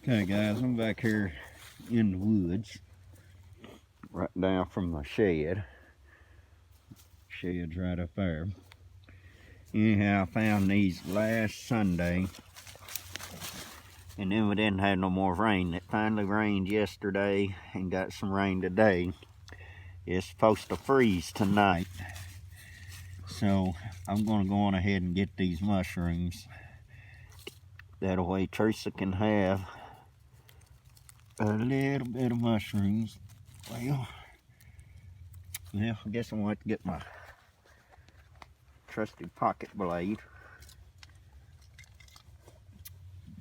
Okay guys, I'm back here in the woods, right down from my shed. Shed's right up there. Anyhow, I found these last Sunday, and then we didn't have no more rain. It finally rained yesterday and got some rain today. It's supposed to freeze tonight. So I'm gonna go on ahead and get these mushrooms. That way Teresa can have a little bit of mushrooms. Well, I guess I'm going to have to get my trusty pocket blade.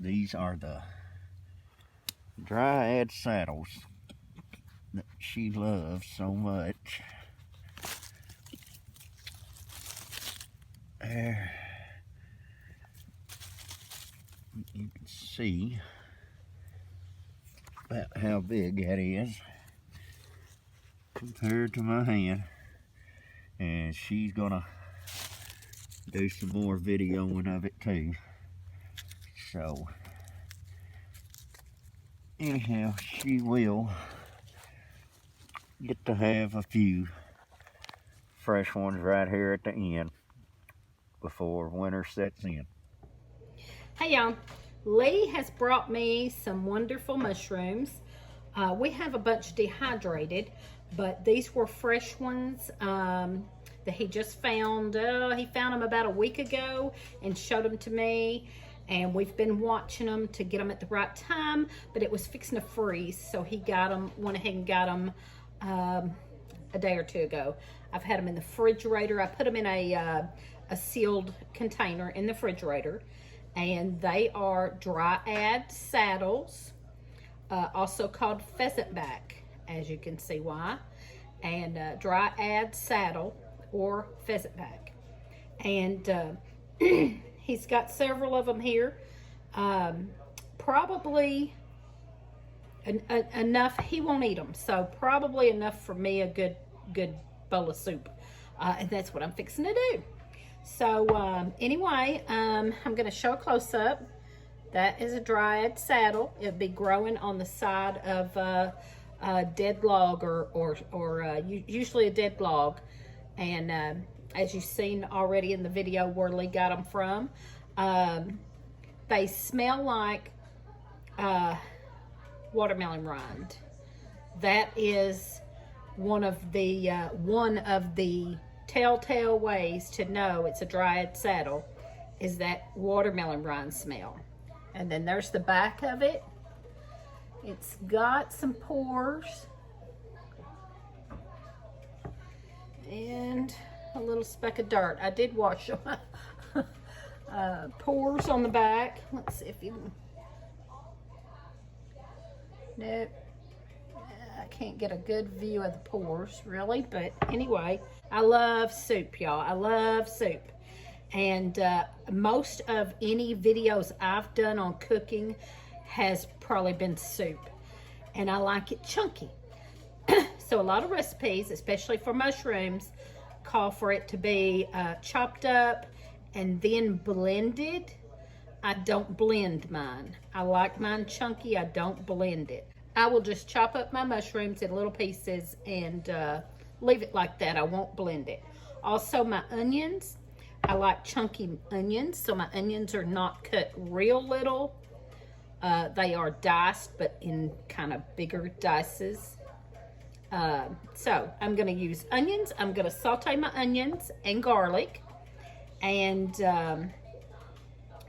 These are the Dryad Saddles that she loves so much. There. You can see about how big that is compared to my hand, and she's gonna do some more videoing of it too. So anyhow, she will get to have a few fresh ones right here at the end before winter sets in. Hey y'all, Lee has brought me some wonderful mushrooms. We have a bunch dehydrated, but these were fresh ones that he just found. He found them about a week ago and showed them to me, and we've been watching them to get them at the right time, but it was fixing to freeze, so he went ahead and got them a day or two ago. I've had them in the refrigerator. I put them in a sealed container in the refrigerator, and they are Dryad Saddles, also called Pheasant Back, as you can see why, and Dryad Saddle or Pheasant Back. And he's got several of them here. Probably enough. He won't eat them, so probably enough for me, a good bowl of soup, and that's what I'm fixing to do. So anyway, I'm going to show a close-up. That is a Dryad Saddle. It'll be growing on the side of a dead log or usually a dead log. And as you've seen already in the video where Lee got them from, they smell like watermelon rind. That is one of the telltale ways to know it's a Dryad Saddle, is that watermelon rind smell. And then there's the back of it. It's got some pores and a little speck of dirt. I did wash them. Pores on the back. Let's see if you can. Nope. I can't get a good view of the pores really, but anyway, I love soup, y'all. I love soup. And most of any videos I've done on cooking has probably been soup, and I like it chunky. So a lot of recipes, especially for mushrooms, call for it to be chopped up and then blended. I don't blend mine. I like mine chunky. I don't blend it. I will just chop up my mushrooms in little pieces and leave it like that. I won't blend it. Also, my onions, I like chunky onions, so my onions are not cut real little. They are diced, but in kind of bigger dices. So I'm going to use onions. I'm going to saute my onions and garlic. And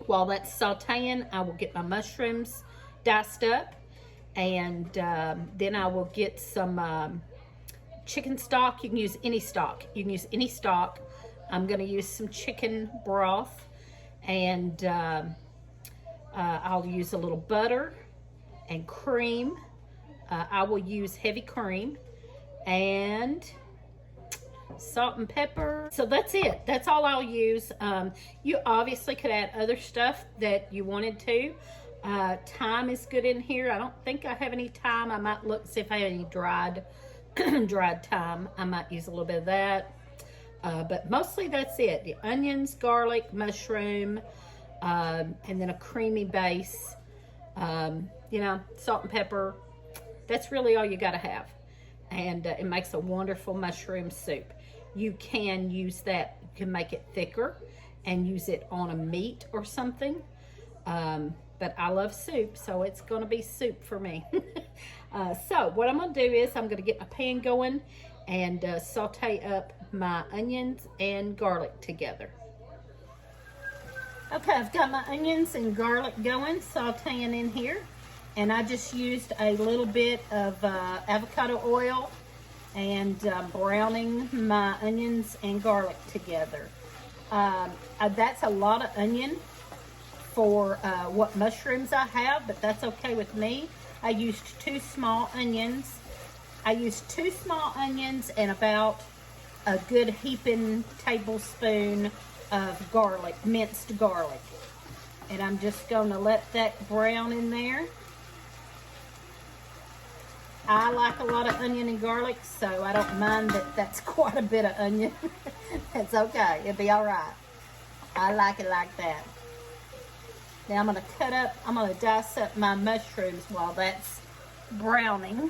while that's sauteing, I will get my mushrooms diced up. And then I will get some chicken stock. You can use any stock. You can use any stock. I'm going to use some chicken broth, and I'll use a little butter and cream. I will use heavy cream and salt and pepper. So that's it. That's all I'll use. You obviously could add other stuff that you wanted to. Thyme is good in here. I don't think I have any thyme. I might look, see if I have any dried thyme. I might use a little bit of that. But mostly that's it. The onions, garlic, mushroom, and then a creamy base. you know, salt and pepper. That's really all you got to have. And it makes a wonderful mushroom soup. You can use that, you can make it thicker and use it on a meat or something. But I love soup, so it's going to be soup for me. So what I'm going to do is I'm going to get my pan going and saute up my onions and garlic together. Okay, I've got my onions and garlic going, sauteing in here. And I just used a little bit of avocado oil and browning my onions and garlic together. That's a lot of onion for what mushrooms I have, but that's okay with me. I used 2 small onions. I used 2 small onions and about a good heaping tablespoon of garlic, minced garlic. And I'm just going to let that brown in there. I like a lot of onion and garlic, so I don't mind that that's quite a bit of onion. It's okay. It'll be all right. I like it like that. Now I'm going to dice up my mushrooms while that's browning.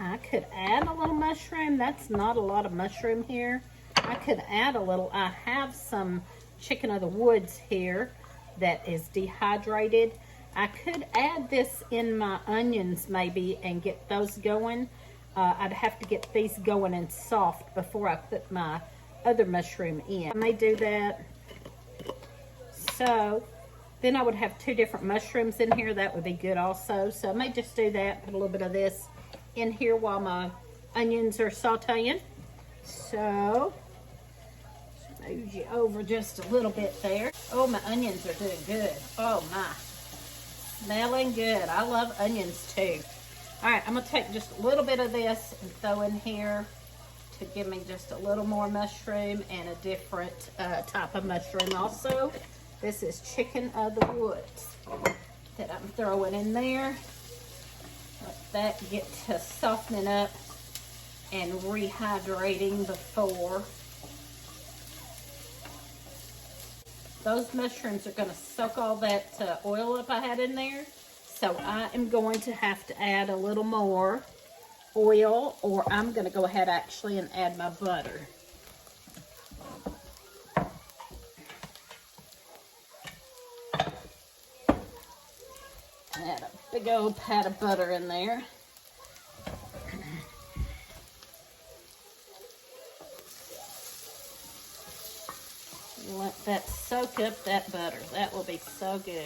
I could add a little mushroom. That's not a lot of mushroom here. I could add a little. I have some chicken of the woods here that is dehydrated. I could add this in my onions maybe and get those going. I'd have to get these going and soft before I put my other mushroom in. I may do that. So then I would have 2 different mushrooms in here. That would be good also. So I may just do that, put a little bit of this in here while my onions are sauteing. So move you over just a little bit there. Oh, my onions are doing good. Oh my, smelling good. I love onions too. All right, I'm gonna take just a little bit of this and throw in here to give me just a little more mushroom and a different type of mushroom also. This is chicken of the woods that I'm throwing in there. Let that get to softening up and rehydrating before. Those mushrooms are going to soak all that oil up I had in there. So I am going to have to add a little more oil, or I'm going to go ahead actually and add my butter. Add a big old pat of butter in there. Let that soak up that butter. That will be so good.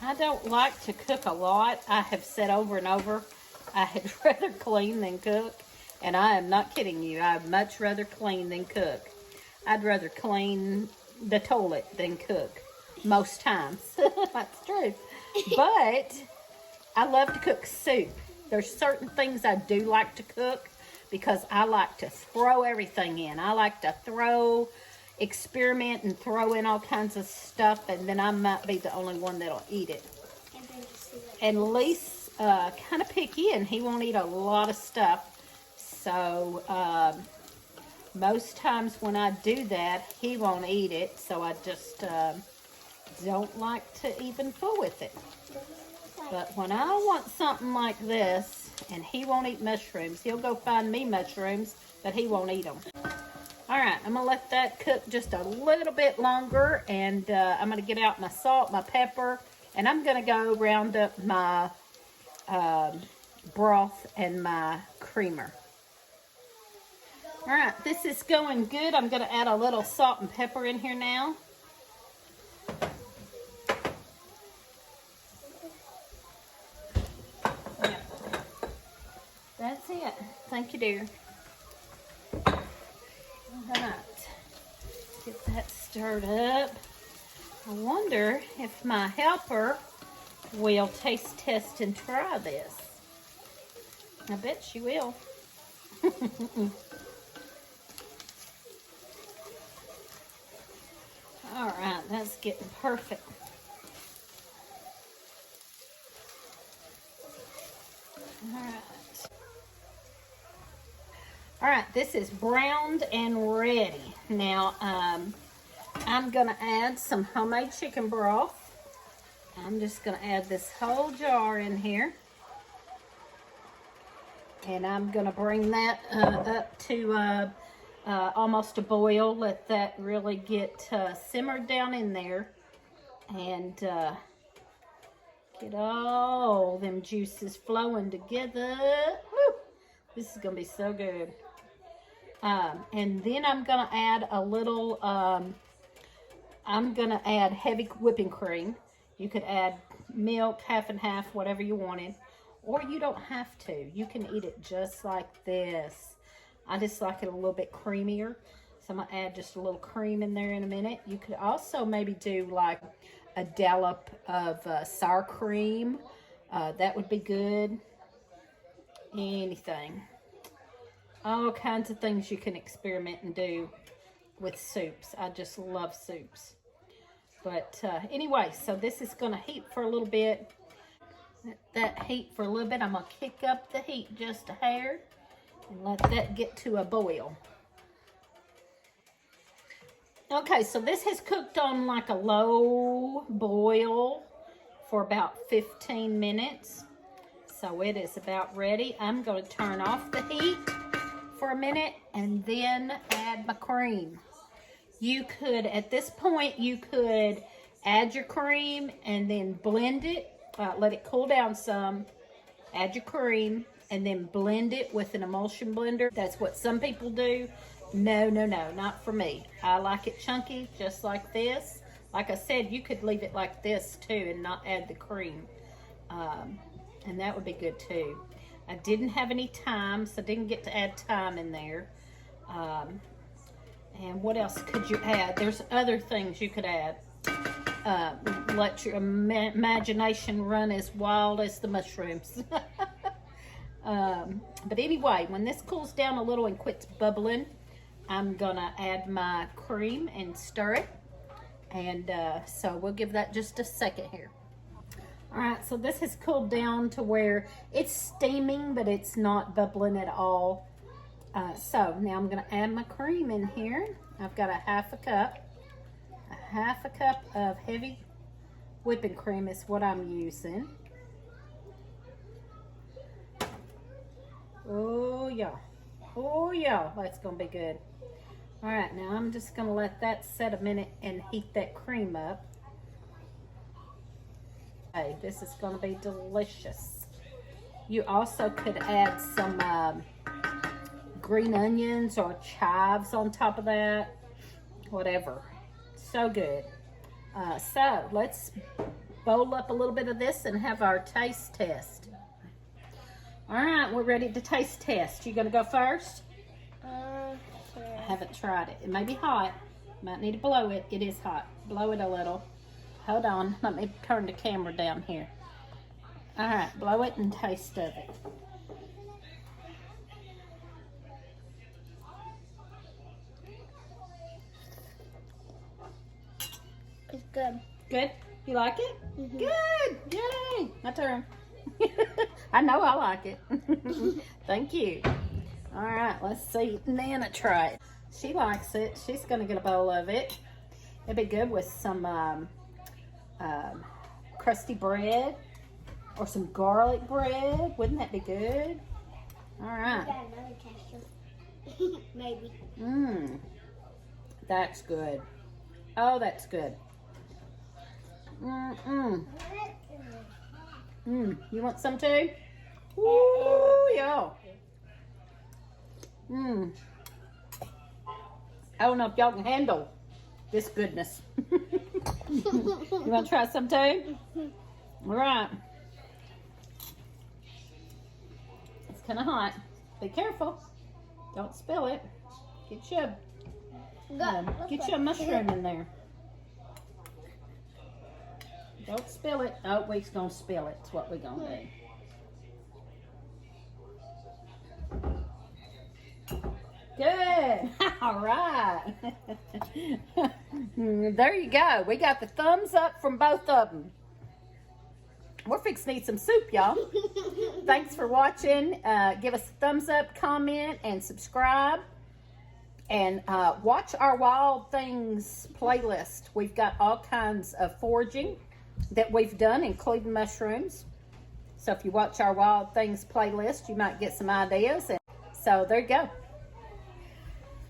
I don't like to cook a lot. I have said over and over, I had rather clean than cook. And I am not kidding you. I'd much rather clean than cook. I'd rather clean the toilet than cook most times. That's true. But I love to cook soup. There's certain things I do like to cook because I like to throw everything in. I like to experiment and throw in all kinds of stuff, and then I might be the only one that'll eat it. And Lee's kind of picky, and he won't eat a lot of stuff. So most times when I do that, he won't eat it. So I just don't like to even fool with it. But when I want something like this, and he won't eat mushrooms, he'll go find me mushrooms, but he won't eat them. All right, I'm gonna let that cook just a little bit longer, and I'm gonna get out my salt, my pepper, and I'm gonna go round up my broth and my creamer. All right, this is going good. I'm gonna add a little salt and pepper in here now. Yeah. That's it. Thank you, dear. All right, get that stirred up. I wonder if my helper will taste test and try this. I bet she will. All right, that's getting perfect. All right, this is browned and ready. Now, I'm gonna add some homemade chicken broth. I'm just gonna add this whole jar in here. And I'm gonna bring that up to almost a boil. Let that really get simmered down in there. And get all them juices flowing together. Woo! This is gonna be so good. And then I'm gonna add a little, I'm gonna add heavy whipping cream. You could add milk, half and half, whatever you wanted. Or you don't have to. You can eat it just like this. I just like it a little bit creamier. So I'm gonna add just a little cream in there in a minute. You could also maybe do like a dollop of sour cream. That would be good. Anything. All kinds of things you can experiment and do with soups. I just love soups. But anyway, so this is gonna heat for a little bit. Let that heat for a little bit. I'm gonna kick up the heat just a hair and let that get to a boil. Okay, so this has cooked on like a low boil for about 15 minutes. So it is about ready. I'm going to turn off the heat for a minute and then add my cream. You could, at this point, you could add your cream and then blend it. Let it cool down some. Add your cream and then blend it with an emulsion blender. That's what some people do. No, no, no, not for me. I like it chunky, just like this. Like I said, you could leave it like this too and not add the cream. And that would be good too. I didn't have any thyme, so I didn't get to add thyme in there. And what else could you add? There's other things you could add. Let your imagination run as wild as the mushrooms. But anyway, when this cools down a little and quits bubbling, I'm gonna add my cream and stir it. And so we'll give that just a second here. All right, so this has cooled down to where it's steaming, but it's not bubbling at all. So now I'm gonna add my cream in here. I've got a half a cup of heavy whipping cream is what I'm using. Oh yeah, that's gonna be good. All right, now I'm just gonna let that set a minute and heat that cream up. Okay, this is gonna be delicious. You also could add some green onions or chives on top of that, whatever. So good. So let's bowl up a little bit of this and have our taste test. All right, we're ready to taste test. You gonna go first? Okay. I haven't tried it. It may be hot. Might need to blow it. It is hot. Blow it a little. Hold on. Let me turn the camera down here. All right, blow it and taste of it. It's good. Good? You like it? Mm-hmm. Good. Yay. My turn. I know I like it. Thank you. All right, let's see Nana try it. She likes it. She's going to get a bowl of it. It'd be good with some crusty bread or some garlic bread. Wouldn't that be good? All right. We got another tester. Maybe. That's good. Oh, that's good. You want some too? Ooh, yeah. I don't know if y'all can handle this goodness. You want to try some too? All right. It's kind of hot. Be careful. Don't spill it. Get you a mushroom in there. Don't spill it. Oh, we're going to spill it. That's what we're going to do. Good. All right. There you go. We got the thumbs up from both of them. We're fixing to eat some soup, y'all. Thanks for watching. Give us a thumbs up, comment, and subscribe. And watch our Wild Things playlist. We've got all kinds of foraging that we've done, including mushrooms. So if you watch our Wild Things playlist, you might get some ideas. And so there you go.